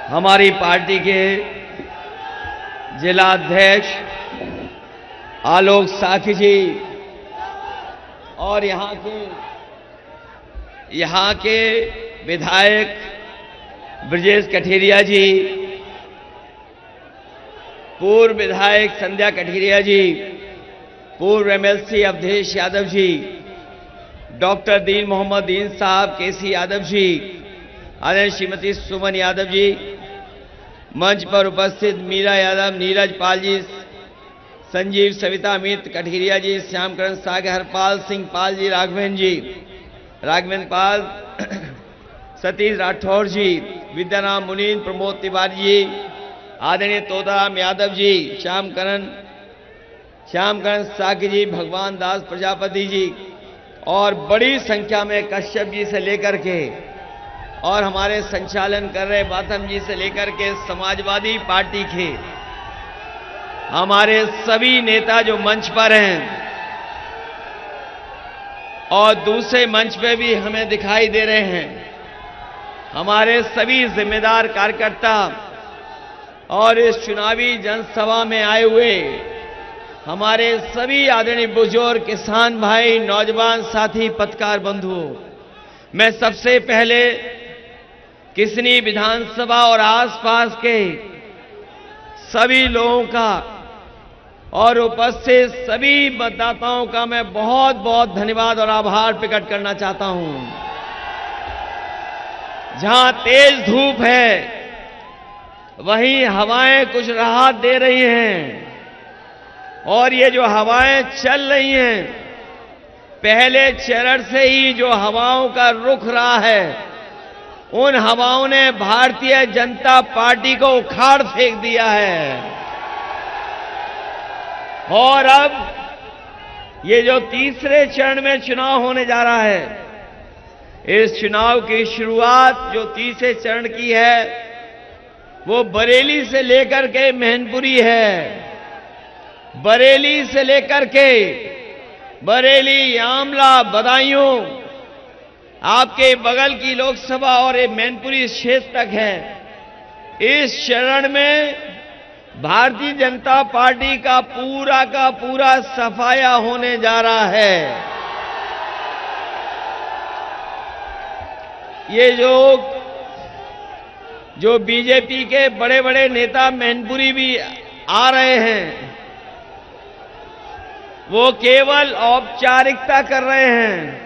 हमारी पार्टी के जिला अध्यक्ष आलोक साखी जी और यहाँ के विधायक ब्रजेश कठेरिया जी, पूर्व विधायक संध्या कठेरिया जी, पूर्व एमएलसी अवधेश यादव जी, डॉक्टर दीन मोहम्मद दीन साहब, केसी यादव जी, आदरणीय श्रीमती सुमन यादव जी, मंच पर उपस्थित मीरा यादव, नीरज पाल जी, संजीव सविता अमित कठेरिया जी, श्यामकरण सागर, हरपाल सिंह पाल जी, राघवेंद्र पाल, सतीश राठौर जी, विद्याराम मुनीन, प्रमोद तिवारी जी, आदरणीय तोताराम यादव जी, श्यामकरण साकी जी, भगवान दास प्रजापति जी और बड़ी संख्या में कश्यप जी से लेकर के और हमारे संचालन कर रहे बाथम जी से लेकर के समाजवादी पार्टी के हमारे सभी नेता जो मंच पर हैं और दूसरे मंच पे भी हमें दिखाई दे रहे हैं, हमारे सभी जिम्मेदार कार्यकर्ता और इस चुनावी जनसभा में आए हुए हमारे सभी आदरणीय बुजुर्ग, किसान भाई, नौजवान साथी, पत्रकार बंधुओं, मैं सबसे पहले किसनी विधानसभा और आसपास के सभी लोगों का और उपस्थित सभी मतदाताओं का मैं बहुत बहुत धन्यवाद और आभार प्रकट करना चाहता हूं। जहां तेज धूप है वहीं हवाएं कुछ राहत दे रही हैं और ये जो हवाएं चल रही हैं, पहले चरण से ही जो हवाओं का रुख रहा है, उन हवाओं ने भारतीय जनता पार्टी को उखाड़ फेंक दिया है। और अब ये जो तीसरे चरण में चुनाव होने जा रहा है, इस चुनाव की शुरुआत जो तीसरे चरण की है वो बरेली से लेकर के मैनपुरी है। बरेली से लेकर के बरेली, आमला, बदायूं, आपके बगल की लोकसभा और ये मैनपुरी क्षेत्र तक है। इस चरण में भारतीय जनता पार्टी का पूरा सफाया होने जा रहा है। ये जो बीजेपी के बड़े बड़े नेता मैनपुरी भी आ रहे हैं, वो केवल औपचारिकता कर रहे हैं,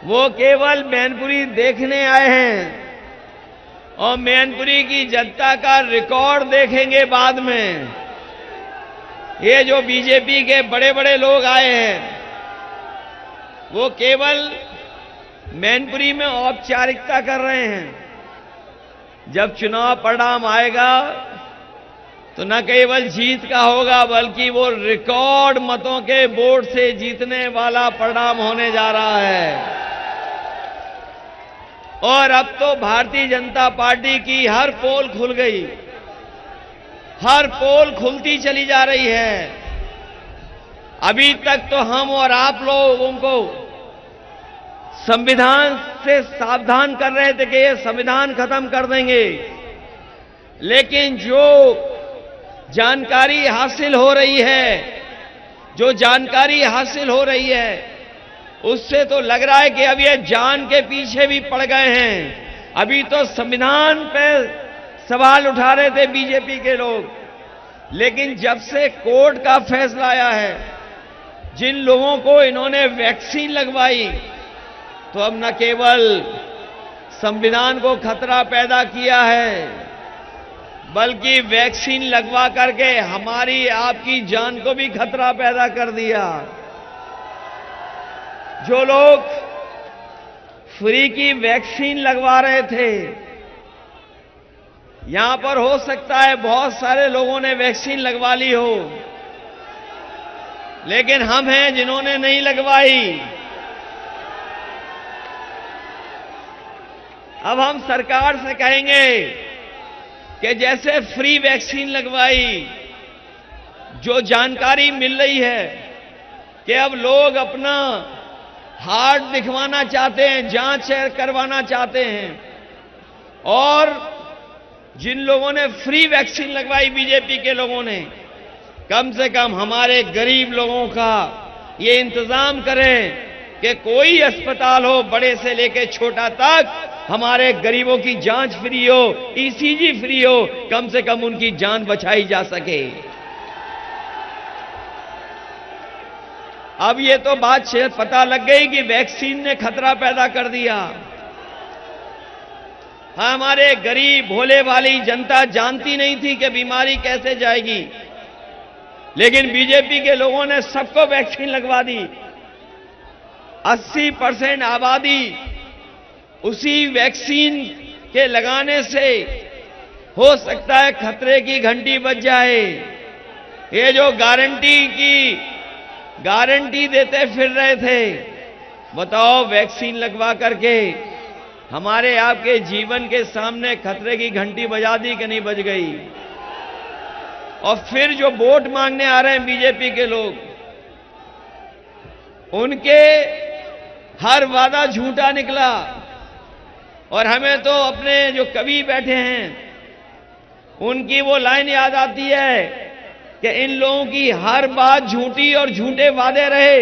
वो केवल मैनपुरी देखने आए हैं और मैनपुरी की जनता का रिकॉर्ड देखेंगे बाद में। ये जो बीजेपी के बड़े बड़े लोग आए हैं वो केवल मैनपुरी में औपचारिकता कर रहे हैं। जब चुनाव परिणाम आएगा तो न केवल जीत का होगा बल्कि वो रिकॉर्ड मतों के वोट से जीतने वाला परिणाम होने जा रहा है। और अब तो भारतीय जनता पार्टी की हर पोल खुल गई, हर पोल खुलती चली जा रही है। अभी तक तो हम और आप लोगों को संविधान से सावधान कर रहे थे कि ये संविधान खत्म कर देंगे, लेकिन जो जानकारी हासिल हो रही है, उससे तो लग रहा है कि अब ये जान के पीछे भी पड़ गए हैं। अभी तो संविधान पे सवाल उठा रहे थे बीजेपी के लोग, लेकिन जब से कोर्ट का फैसला आया है, जिन लोगों को इन्होंने वैक्सीन लगवाई, तो अब न केवल संविधान को खतरा पैदा किया है बल्कि वैक्सीन लगवा करके हमारी आपकी जान को भी खतरा पैदा कर दिया। जो लोग फ्री की वैक्सीन लगवा रहे थे, यहां पर हो सकता है बहुत सारे लोगों ने वैक्सीन लगवा ली हो, लेकिन हम हैं जिन्होंने नहीं लगवाई। अब हम सरकार से कहेंगे कि जैसे फ्री वैक्सीन लगवाई, जो जानकारी मिल रही है कि अब लोग अपना हार्ट दिखवाना चाहते हैं, जांच करवाना चाहते हैं और जिन लोगों ने फ्री वैक्सीन लगवाई, बीजेपी के लोगों ने, कम से कम हमारे गरीब लोगों का ये इंतजाम करें कि कोई अस्पताल हो, बड़े से लेकर छोटा तक, हमारे गरीबों की जांच फ्री हो, ईसीजी फ्री हो, कम से कम उनकी जान बचाई जा सके। अब ये तो बात शायद पता लग गई कि वैक्सीन ने खतरा पैदा कर दिया। हमारे गरीब भोले वाली जनता जानती नहीं थी कि बीमारी कैसे जाएगी, लेकिन बीजेपी के लोगों ने सबको वैक्सीन लगवा दी। 80% आबादी उसी वैक्सीन के लगाने से हो सकता है खतरे की घंटी बज जाए। ये जो गारंटी देते फिर रहे थे, बताओ वैक्सीन लगवा करके हमारे आपके जीवन के सामने खतरे की घंटी बजा दी कि नहीं बज गई? और फिर जो वोट मांगने आ रहे हैं बीजेपी के लोग, उनके हर वादा झूठा निकला। और हमें तो अपने जो कवि बैठे हैं उनकी वो लाइन याद आती है कि इन लोगों की हर बात झूठी और झूठे वादे रहे।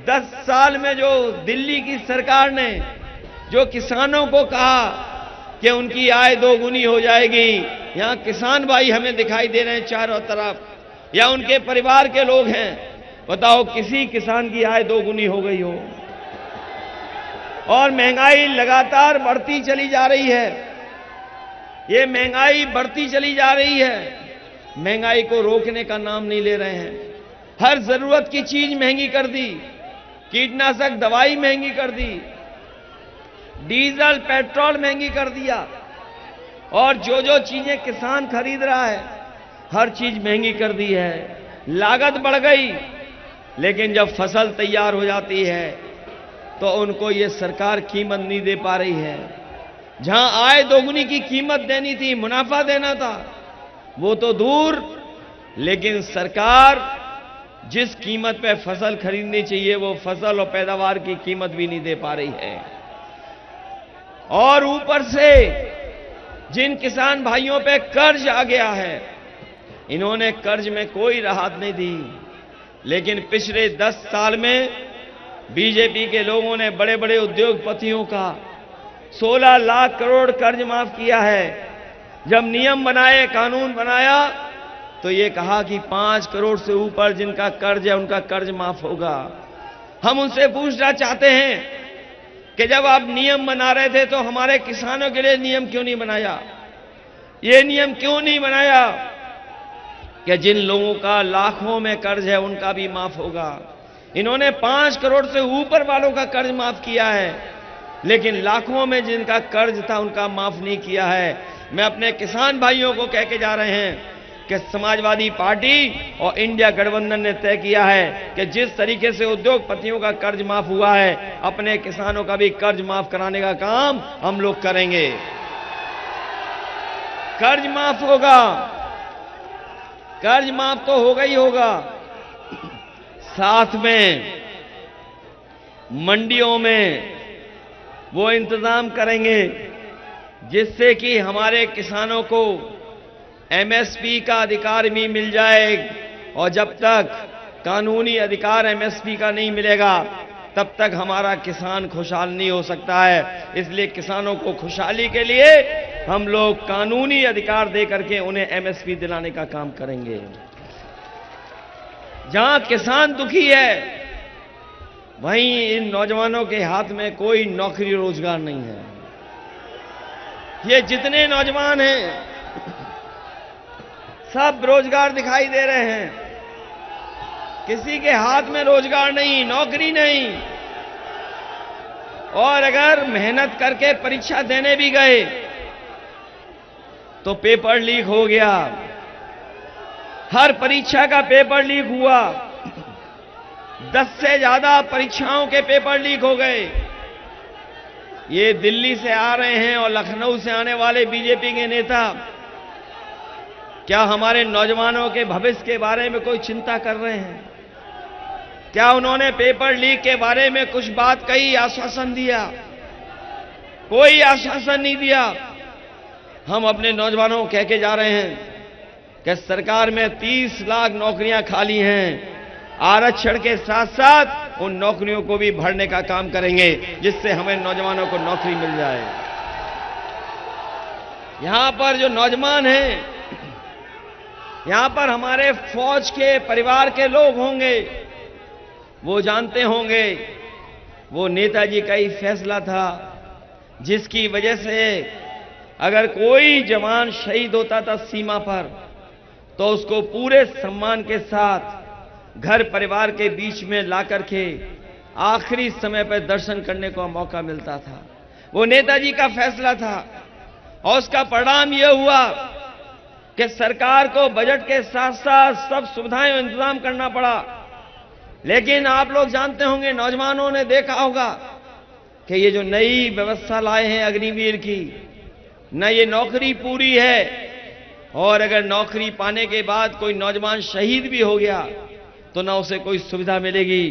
10 साल में जो दिल्ली की सरकार ने जो किसानों को कहा कि उनकी आय दोगुनी हो जाएगी, यहां किसान भाई हमें दिखाई दे रहे हैं चारों तरफ, या उनके परिवार के लोग हैं, बताओ किसी किसान की आय दोगुनी हो गई हो? और महंगाई लगातार बढ़ती चली जा रही है। ये महंगाई बढ़ती चली जा रही है, महंगाई को रोकने का नाम नहीं ले रहे हैं। हर जरूरत की चीज महंगी कर दी, कीटनाशक दवाई महंगी कर दी, डीजल पेट्रोल महंगी कर दिया, और जो जो चीजें किसान खरीद रहा है हर चीज महंगी कर दी है। लागत बढ़ गई, लेकिन जब फसल तैयार हो जाती है तो उनको ये सरकार कीमत नहीं दे पा रही है। जहां आय दोगुनी की कीमत देनी थी, मुनाफा देना था, वो तो दूर, लेकिन सरकार जिस कीमत पे फसल खरीदनी चाहिए वो फसल और पैदावार की कीमत भी नहीं दे पा रही है। और ऊपर से जिन किसान भाइयों पे कर्ज आ गया है, इन्होंने कर्ज में कोई राहत नहीं दी, लेकिन पिछले 10 साल में बीजेपी के लोगों ने बड़े बड़े उद्योगपतियों का 16 लाख करोड़ कर्ज माफ किया है। जब नियम बनाए, कानून बनाया, तो ये कहा कि 5 करोड़ से ऊपर जिनका कर्ज है उनका कर्ज माफ होगा। हम उनसे पूछना चाहते हैं कि जब आप नियम बना रहे थे तो हमारे किसानों के लिए नियम क्यों नहीं बनाया? ये नियम क्यों नहीं बनाया कि जिन लोगों का लाखों में कर्ज है उनका भी माफ होगा? इन्होंने 5 करोड़ से ऊपर वालों का कर्ज माफ किया है, लेकिन लाखों में जिनका कर्ज था उनका माफ नहीं किया है। मैं अपने किसान भाइयों को कह के जा रहे हैं कि समाजवादी पार्टी और इंडिया गठबंधन ने तय किया है कि जिस तरीके से उद्योगपतियों का कर्ज माफ हुआ है, अपने किसानों का भी कर्ज माफ कराने का काम हम लोग करेंगे। कर्ज माफ होगा, कर्ज माफ तो होगा ही होगा, साथ में मंडियों में वो इंतजाम करेंगे जिससे कि हमारे किसानों को एमएसपी का अधिकार भी मिल जाए। और जब तक कानूनी अधिकार एमएसपी का नहीं मिलेगा तब तक हमारा किसान खुशहाल नहीं हो सकता है। इसलिए किसानों को खुशहाली के लिए हम लोग कानूनी अधिकार दे करके उन्हें एमएसपी दिलाने का काम करेंगे। जहां किसान दुखी है वहीं इन नौजवानों के हाथ में कोई नौकरी रोजगार नहीं है। ये जितने नौजवान हैं सब रोजगार दिखाई दे रहे हैं, किसी के हाथ में रोजगार नहीं, नौकरी नहीं। और अगर मेहनत करके परीक्षा देने भी गए तो पेपर लीक हो गया। हर परीक्षा का पेपर लीक हुआ, 10 से ज्यादा परीक्षाओं के पेपर लीक हो गए। ये दिल्ली से आ रहे हैं और लखनऊ से आने वाले बीजेपी के नेता क्या हमारे नौजवानों के भविष्य के बारे में कोई चिंता कर रहे हैं? क्या उन्होंने पेपर लीक के बारे में कुछ बात कही, आश्वासन दिया? कोई आश्वासन नहीं दिया। हम अपने नौजवानों को कह के जा रहे हैं कि सरकार में 30 लाख नौकरियां खाली हैं। आरक्षण के साथ साथ उन नौकरियों को भी भरने का काम करेंगे, जिससे हमें नौजवानों को नौकरी मिल जाए। यहां पर जो नौजवान हैं, यहां पर हमारे फौज के परिवार के लोग होंगे, वो जानते होंगे वो नेताजी का ही फैसला था जिसकी वजह से अगर कोई जवान शहीद होता था सीमा पर, तो उसको पूरे सम्मान के साथ घर परिवार के बीच में लाकर के आखिरी समय पर दर्शन करने का मौका मिलता था। वो नेताजी का फैसला था और उसका परिणाम यह हुआ कि सरकार को बजट के साथ साथ सब सुविधाएं और इंतजाम करना पड़ा। लेकिन आप लोग जानते होंगे, नौजवानों ने देखा होगा कि ये जो नई व्यवस्था लाए हैं अग्निवीर की, न ये नौकरी पूरी है, और अगर नौकरी पाने के बाद कोई नौजवान शहीद भी हो गया तो ना उसे कोई सुविधा मिलेगी,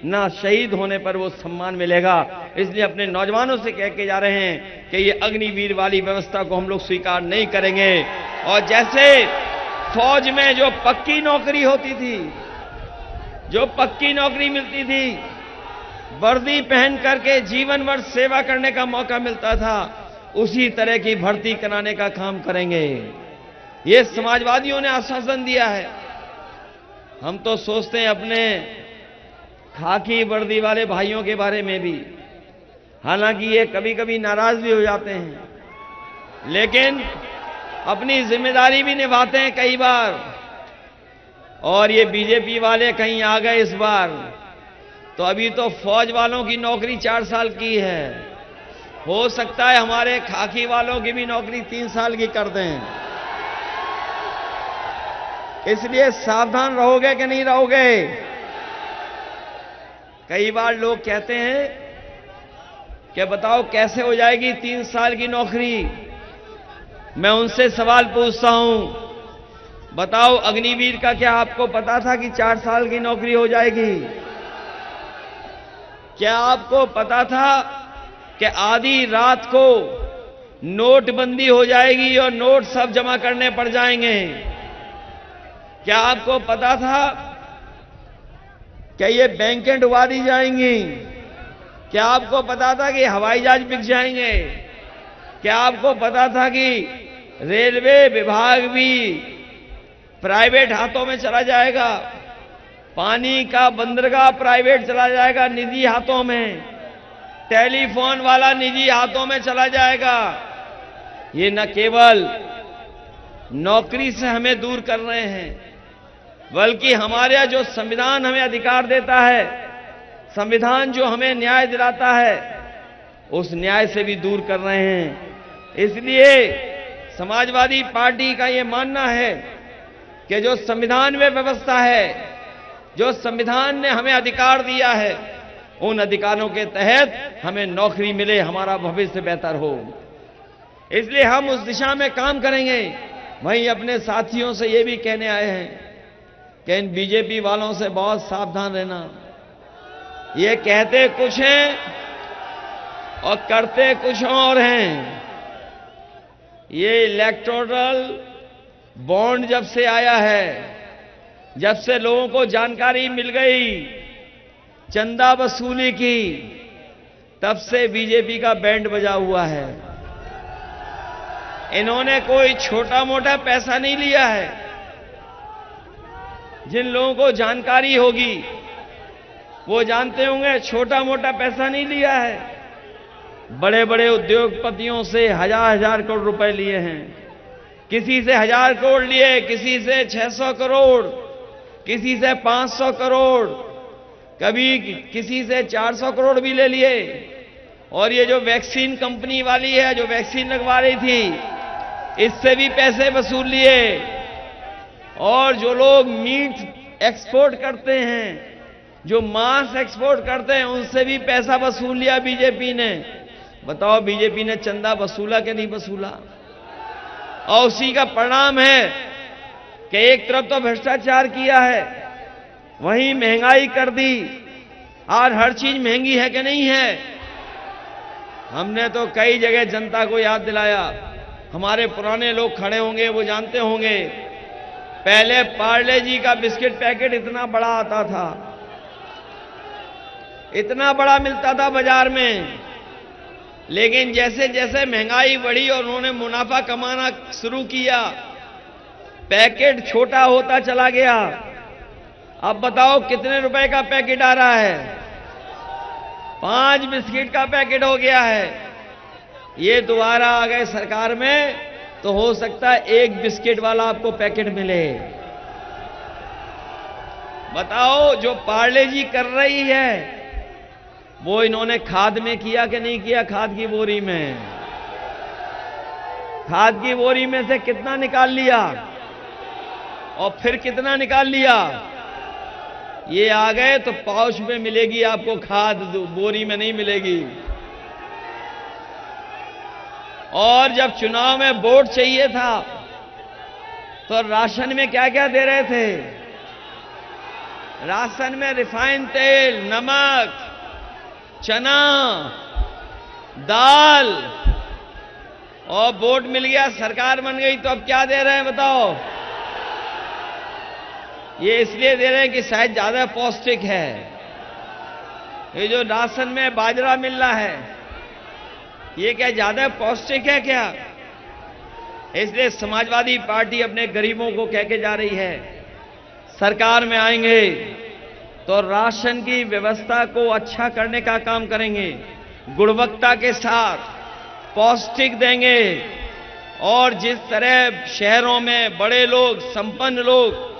ना शहीद होने पर वो सम्मान मिलेगा। इसलिए अपने नौजवानों से कह के जा रहे हैं कि ये अग्निवीर वाली व्यवस्था को हम लोग स्वीकार नहीं करेंगे। और जैसे फौज में जो पक्की नौकरी होती थी, जो पक्की नौकरी मिलती थी, वर्दी पहन करके जीवन भर सेवा करने का मौका मिलता था, उसी तरह की भर्ती कराने का काम करेंगे। ये समाजवादियों ने आश्वासन दिया है। हम तो सोचते हैं अपने खाकी वर्दी वाले भाइयों के बारे में भी, हालांकि ये कभी कभी नाराज भी हो जाते हैं, लेकिन अपनी जिम्मेदारी भी निभाते हैं कई बार। और ये बीजेपी वाले कहीं आ गए इस बार, तो अभी तो फौज वालों की नौकरी 4 साल की है, हो सकता है हमारे खाकी वालों की भी नौकरी 3 साल की कर दें। इसलिए सावधान रहोगे कि नहीं रहोगे? कई बार लोग कहते हैं कि बताओ कैसे हो जाएगी 3 साल की नौकरी। मैं उनसे सवाल पूछता हूं, बताओ अग्निवीर का क्या आपको पता था कि 4 साल की नौकरी हो जाएगी? क्या आपको पता था कि आधी रात को नोटबंदी हो जाएगी और नोट सब जमा करने पड़ जाएंगे? क्या आपको पता था कि ये बैंकें डुबा दी जाएंगी? क्या आपको पता था कि हवाई जहाज बिक जाएंगे? क्या आपको पता था कि रेलवे विभाग भी प्राइवेट हाथों में चला जाएगा? पानी का बंदरगाह प्राइवेट चला जाएगा, निजी हाथों में। टेलीफोन वाला निजी हाथों में चला जाएगा। ये न केवल नौकरी से हमें दूर कर रहे हैं, बल्कि हमारे जो संविधान हमें अधिकार देता है, संविधान जो हमें न्याय दिलाता है, उस न्याय से भी दूर कर रहे हैं। इसलिए समाजवादी पार्टी का यह मानना है कि जो संविधान में व्यवस्था है, जो संविधान ने हमें अधिकार दिया है, उन अधिकारों के तहत हमें नौकरी मिले, हमारा भविष्य बेहतर हो। इसलिए हम उस दिशा में काम करेंगे। वहीं अपने साथियों से ये भी कहने आए हैं कि इन बीजेपी वालों से बहुत सावधान रहना। ये कहते कुछ हैं और करते कुछ और हैं। ये इलेक्टोरल बॉन्ड जब से आया है, जब से लोगों को जानकारी मिल गई चंदा वसूली की, तब से बीजेपी का बैंड बजा हुआ है। इन्होंने कोई छोटा मोटा पैसा नहीं लिया है। जिन लोगों को जानकारी होगी वो जानते होंगे, छोटा मोटा पैसा नहीं लिया है। बड़े बड़े उद्योगपतियों से हजार करोड़ रुपए लिए हैं। किसी से 1000 करोड़ लिए, किसी से 600 करोड़, किसी से 500 करोड़, कभी किसी से 400 करोड़ भी ले लिए। और ये जो वैक्सीन कंपनी वाली है, जो वैक्सीन लगवा रही थी, इससे भी पैसे वसूल लिए। और जो लोग मीट एक्सपोर्ट करते हैं, जो मांस एक्सपोर्ट करते हैं, उनसे भी पैसा वसूल लिया बीजेपी ने। बताओ बीजेपी ने चंदा वसूला कि नहीं वसूला? और उसी का परिणाम है कि एक तरफ तो भ्रष्टाचार किया है, वहीं महंगाई कर दी। और हर चीज महंगी है कि नहीं है? हमने तो कई जगह जनता को याद दिलाया, हमारे पुराने लोग खड़े होंगे, वो जानते होंगे, पहले पार्ले जी का बिस्किट पैकेट इतना बड़ा आता था, इतना बड़ा मिलता था बाजार में। लेकिन जैसे जैसे महंगाई बढ़ी और उन्होंने मुनाफा कमाना शुरू किया, पैकेट छोटा होता चला गया। अब बताओ कितने रुपए का पैकेट आ रहा है? 5 बिस्किट का पैकेट हो गया है। ये दोबारा आ गए सरकार में तो हो सकता है 1 बिस्किट वाला आपको पैकेट मिले। बताओ, जो पार्ले जी कर रही है वो इन्होंने खाद में किया कि नहीं किया? खाद की बोरी में, खाद की बोरी में से कितना निकाल लिया और फिर कितना निकाल लिया? ये आ गए तो पाउच में मिलेगी आपको खाद, बोरी में नहीं मिलेगी। और जब चुनाव में वोट चाहिए था तो राशन में क्या क्या दे रहे थे? राशन में रिफाइंड तेल, नमक, चना, दाल, और वोट मिल गया, सरकार बन गई तो अब क्या दे रहे हैं बताओ? ये इसलिए दे रहे हैं कि शायद ज्यादा पौष्टिक है। ये जो राशन में बाजरा मिल रहा है, ये क्या ज्यादा पौष्टिक है क्या? इसलिए समाजवादी पार्टी अपने गरीबों को कह के जा रही है, सरकार में आएंगे तो राशन की व्यवस्था को अच्छा करने का काम करेंगे, गुणवत्ता के साथ पौष्टिक देंगे। और जिस तरह शहरों में बड़े लोग, संपन्न लोग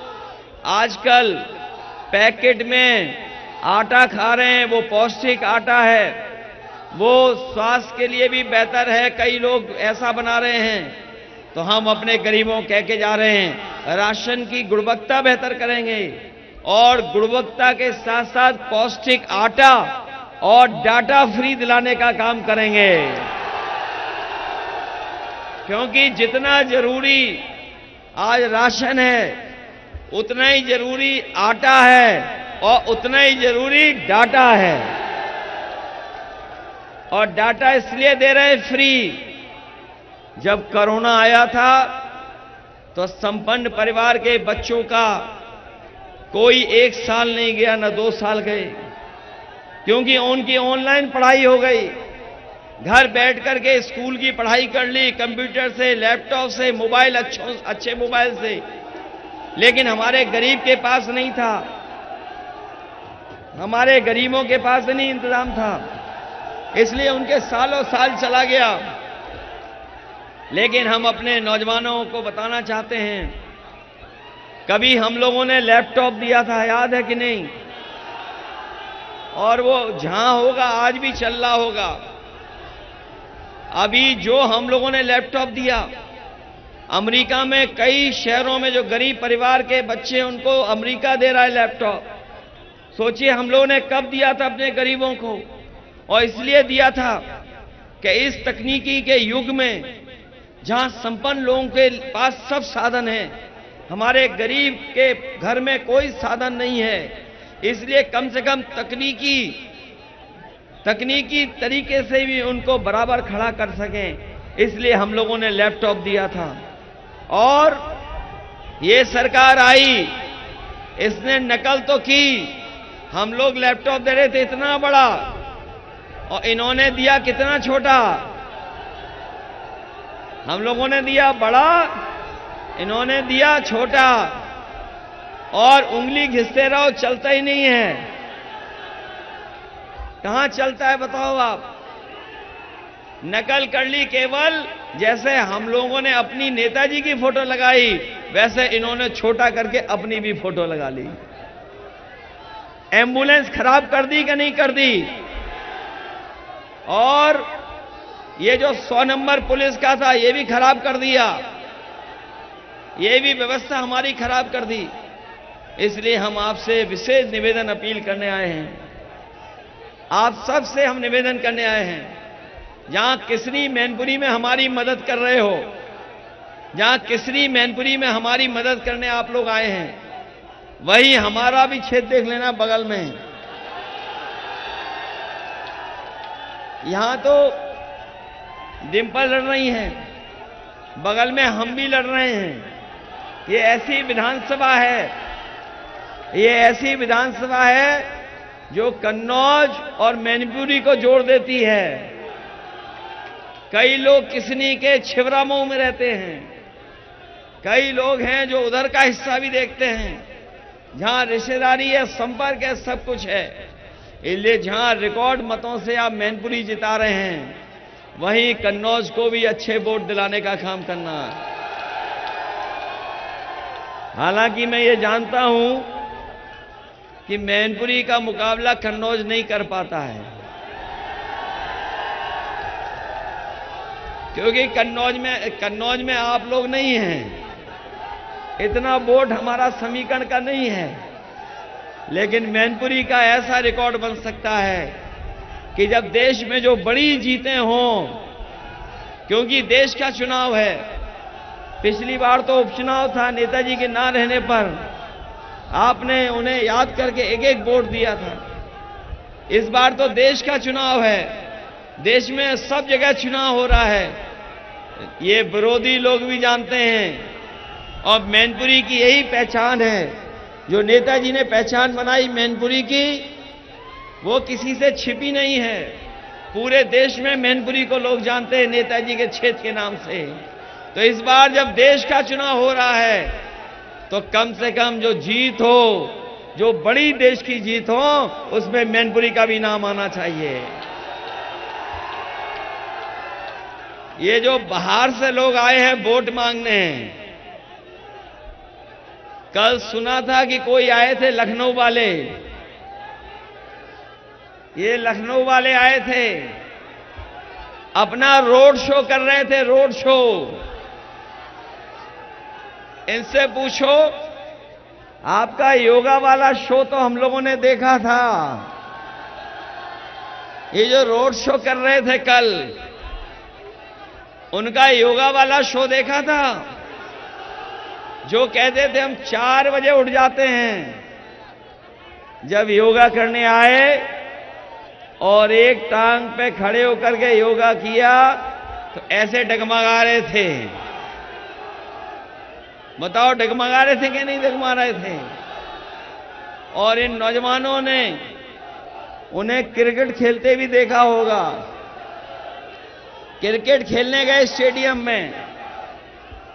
आजकल पैकेट में आटा खा रहे हैं, वो पौष्टिक आटा है, वो स्वास्थ्य के लिए भी बेहतर है, कई लोग ऐसा बना रहे हैं। तो हम अपने गरीबों कह के जा रहे हैं, राशन की गुणवत्ता बेहतर करेंगे और गुणवत्ता के साथ साथ पौष्टिक आटा और डाटा फ्री दिलाने का काम करेंगे। क्योंकि जितना जरूरी आज राशन है, उतना ही जरूरी आटा है और उतना ही जरूरी डाटा है। और डाटा इसलिए दे रहे फ्री, जब कोरोना आया था तो संपन्न परिवार के बच्चों का कोई 1 साल नहीं गया, न 2 साल गए, क्योंकि उनकी ऑनलाइन पढ़ाई हो गई। घर बैठ करके स्कूल की पढ़ाई कर ली, कंप्यूटर से, लैपटॉप से, मोबाइल, अच्छे मोबाइल से। लेकिन हमारे गरीब के पास नहीं था, हमारे गरीबों के पास नहीं इंतजाम था, इसलिए उनके सालों साल चला गया। लेकिन हम अपने नौजवानों को बताना चाहते हैं, कभी हम लोगों ने लैपटॉप दिया था, याद है कि नहीं? और वो जहां होगा आज भी चल रहा होगा। अभी जो हम लोगों ने लैपटॉप दिया, अमेरिका में कई शहरों में जो गरीब परिवार के बच्चे, उनको अमेरिका दे रहा है लैपटॉप। सोचिए हम लोगों ने कब दिया था अपने गरीबों को, और इसलिए दिया था कि इस तकनीकी के युग में जहां संपन्न लोगों के पास सब साधन है, हमारे गरीब के घर में कोई साधन नहीं है, इसलिए कम से कम तकनीकी तरीके से भी उनको बराबर खड़ा कर सकें, इसलिए हम लोगों ने लैपटॉप दिया था। और ये सरकार आई, इसने नकल तो की, हम लोग लैपटॉप दे रहे थे इतना बड़ा और इन्होंने दिया कितना छोटा। हम लोगों ने दिया बड़ा, इन्होंने दिया छोटा, और उंगली घिसते रहो, चलता ही नहीं है। कहां चलता है बताओ आप? नकल कर ली केवल, जैसे हम लोगों ने अपनी नेताजी की फोटो लगाई, वैसे इन्होंने छोटा करके अपनी भी फोटो लगा ली। एम्बुलेंस खराब कर दी कि नहीं कर दी? और ये जो 100 नंबर पुलिस का था, ये भी खराब कर दिया, ये भी व्यवस्था हमारी खराब कर दी। इसलिए हम आपसे विशेष निवेदन अपील करने आए हैं, आप सब से हम निवेदन करने आए हैं, जहां किसनी मैनपुरी में हमारी मदद कर रहे हो, जहां किसनी मैनपुरी में हमारी मदद करने आप लोग आए हैं, वही हमारा भी क्षेत्र देख लेना बगल में। यहां तो डिंपल लड़ रही हैं, बगल में हम भी लड़ रहे हैं। ये ऐसी विधानसभा है, ये ऐसी विधानसभा है जो कन्नौज और मैनपुरी को जोड़ देती है। कई लोग किसनी के छिबरामऊ में रहते हैं, कई लोग हैं जो उधर का हिस्सा भी देखते हैं, जहां रिश्तेदारी है, संपर्क है, सब कुछ है। इसलिए जहां रिकॉर्ड मतों से आप मैनपुरी जिता रहे हैं, वहीं कन्नौज को भी अच्छे वोट दिलाने का काम करना है। हालांकि मैं ये जानता हूं कि मैनपुरी का मुकाबला कन्नौज नहीं कर पाता है, क्योंकि कन्नौज में आप लोग नहीं हैं, इतना वोट हमारा समीकरण का नहीं है। लेकिन मैनपुरी का ऐसा रिकॉर्ड बन सकता है कि जब देश में जो बड़ी जीतें हों, क्योंकि देश का चुनाव है, पिछली बार तो उपचुनाव था, नेताजी के ना रहने पर आपने उन्हें याद करके एक एक वोट दिया था। इस बार तो देश का चुनाव है, देश में सब जगह चुनाव हो रहा है, ये विरोधी लोग भी जानते हैं। और मैनपुरी की यही पहचान है, जो नेताजी ने पहचान बनाई मैनपुरी की, वो किसी से छिपी नहीं है। पूरे देश में मैनपुरी को लोग जानते हैं नेताजी के क्षेत्र के नाम से। तो इस बार जब देश का चुनाव हो रहा है, तो कम से कम जो जीत हो, जो बड़ी देश की जीत हो, उसमें मैनपुरी का भी नाम आना चाहिए। ये जो बाहर से लोग आए हैं वोट मांगने, कल सुना था कि कोई आए थे लखनऊ वाले, ये लखनऊ वाले आए थे, अपना रोड शो कर रहे थे, रोड शो। इनसे पूछो, आपका योगा वाला शो तो हम लोगों ने देखा था, ये जो रोड शो कर रहे थे कल, उनका योगा वाला शो देखा था? जो कहते थे हम 4 बजे उठ जाते हैं, जब योगा करने आए और एक टांग पे खड़े होकर के योगा किया तो ऐसे डगमगा रहे थे। बताओ डगमगा रहे थे कि नहीं डगमगा रहे थे? और इन नौजवानों ने उन्हें क्रिकेट खेलते भी देखा होगा। क्रिकेट खेलने गए स्टेडियम में,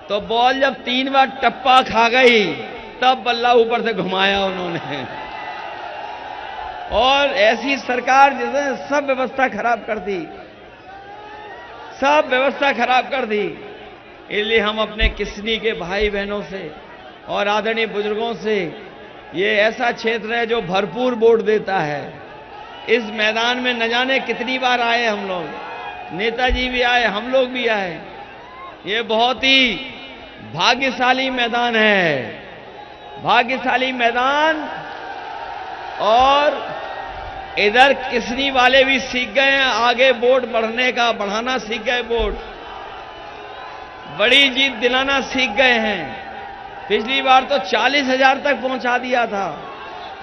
तो बॉल जब 3 बार टप्पा खा गई, तब बल्ला ऊपर से घुमाया उन्होंने। और ऐसी सरकार जिसने सब व्यवस्था खराब कर दी, सब व्यवस्था खराब कर दी। इसलिए हम अपने किसनी के भाई बहनों से और आदरणीय बुजुर्गों से, ये ऐसा क्षेत्र है जो भरपूर वोट देता है। इस मैदान में न जाने कितनी बार आए हम लोग, नेताजी भी आए, हम लोग भी आए। ये बहुत ही भाग्यशाली मैदान है, भाग्यशाली मैदान। और इधर किसनी वाले भी सीख गए हैं आगे वोट बढ़ाना सीख गए, वोट बड़ी जीत दिलाना सीख गए हैं। पिछली बार तो 40,000 तक पहुंचा दिया था।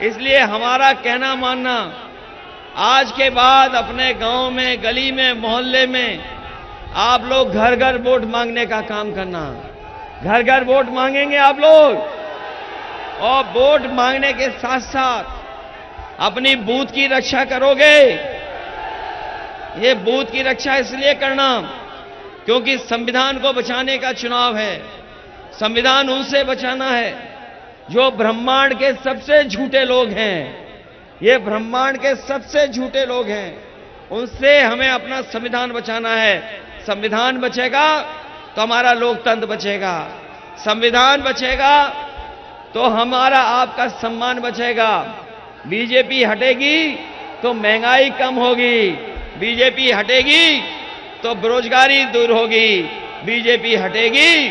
इसलिए हमारा कहना मानना, आज के बाद अपने गांव में, गली में, मोहल्ले में आप लोग घर घर वोट मांगने का काम करना। घर घर वोट मांगेंगे आप लोग, और वोट मांगने के साथ साथ अपनी बूथ की रक्षा करोगे। ये बूथ की रक्षा इसलिए करना क्योंकि संविधान को बचाने का चुनाव है। संविधान उनसे बचाना है जो ब्रह्मांड के सबसे झूठे लोग हैं। ये ब्रह्मांड के सबसे झूठे लोग हैं, उनसे हमें अपना संविधान बचाना है। संविधान बचेगा तो हमारा लोकतंत्र बचेगा, संविधान बचेगा तो हमारा आपका सम्मान बचेगा। बीजेपी हटेगी तो महंगाई कम होगी, बीजेपी हटेगी तो बेरोजगारी दूर होगी, बीजेपी हटेगी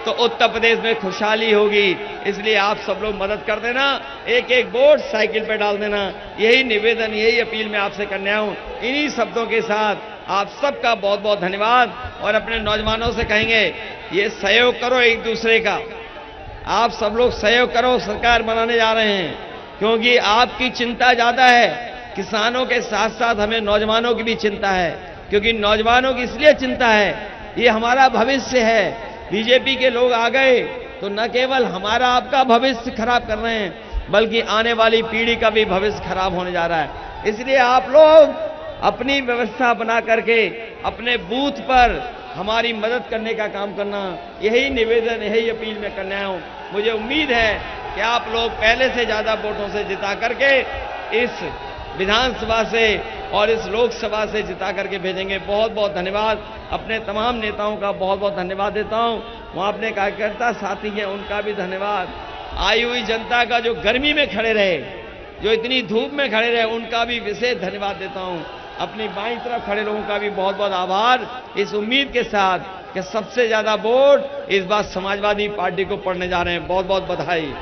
तो उत्तर प्रदेश में खुशहाली होगी। इसलिए आप सब लोग मदद कर देना, एक एक वोट साइकिल पे डाल देना। यही निवेदन, यही अपील मैं आपसे करने आया हूं। इन्हीं शब्दों के साथ आप सबका बहुत बहुत धन्यवाद। और अपने नौजवानों से कहेंगे, ये सहयोग करो एक दूसरे का, आप सब लोग सहयोग करो, सरकार बनाने जा रहे हैं। क्योंकि आपकी चिंता ज्यादा है, किसानों के साथ साथ हमें नौजवानों की भी चिंता है। क्योंकि नौजवानों की इसलिए चिंता है, ये हमारा भविष्य है। बीजेपी के लोग आ गए तो न केवल हमारा आपका भविष्य खराब कर रहे हैं, बल्कि आने वाली पीढ़ी का भी भविष्य खराब होने जा रहा है। इसलिए आप लोग अपनी व्यवस्था बना करके अपने बूथ पर हमारी मदद करने का काम करना, यही निवेदन, यही अपील मैं करने आया हूं। मुझे उम्मीद है कि आप लोग पहले से ज्यादा वोटों से जिता करके इस विधानसभा से और इस लोकसभा से जिता करके भेजेंगे। बहुत बहुत धन्यवाद। अपने तमाम नेताओं का बहुत बहुत धन्यवाद देता हूं। वहां अपने कार्यकर्ता साथी हैं, उनका भी धन्यवाद। आई हुई जनता का जो गर्मी में खड़े रहे, जो इतनी धूप में खड़े रहे, उनका भी विशेष धन्यवाद देता हूं। अपनी बाईं तरफ खड़े लोगों का भी बहुत बहुत आभार, इस उम्मीद के साथ कि सबसे ज्यादा वोट इस बार समाजवादी पार्टी को पड़ने जा रहे हैं। बहुत बहुत बधाई।